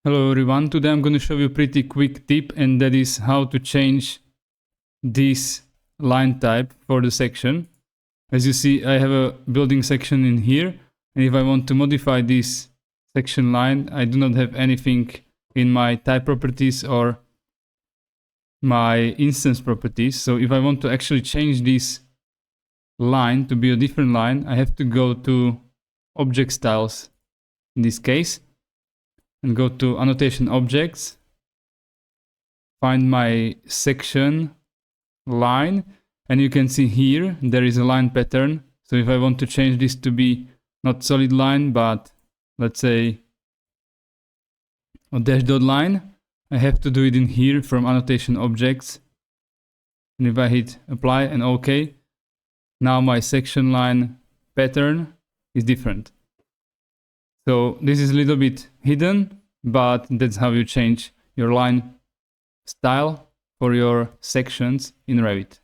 Hello everyone, today I'm going to show you a pretty quick tip, and that is how to change this line type for the section. As you see, I have a building section in here, and if I want to modify this section line, I do not have anything in my type properties or my instance properties. So if I want to actually change this line to be a different line, I have to go to object styles in this case, and go to annotation objects, find my section line, and you can see here there is a line pattern. So if I want to change this to be not solid line, but let's say a dash dot line, I have to do it in here from annotation objects. And if I hit apply and OK, now my section line pattern is different. So this is a little bit hidden, but that's how you change your line style for your sections in Revit.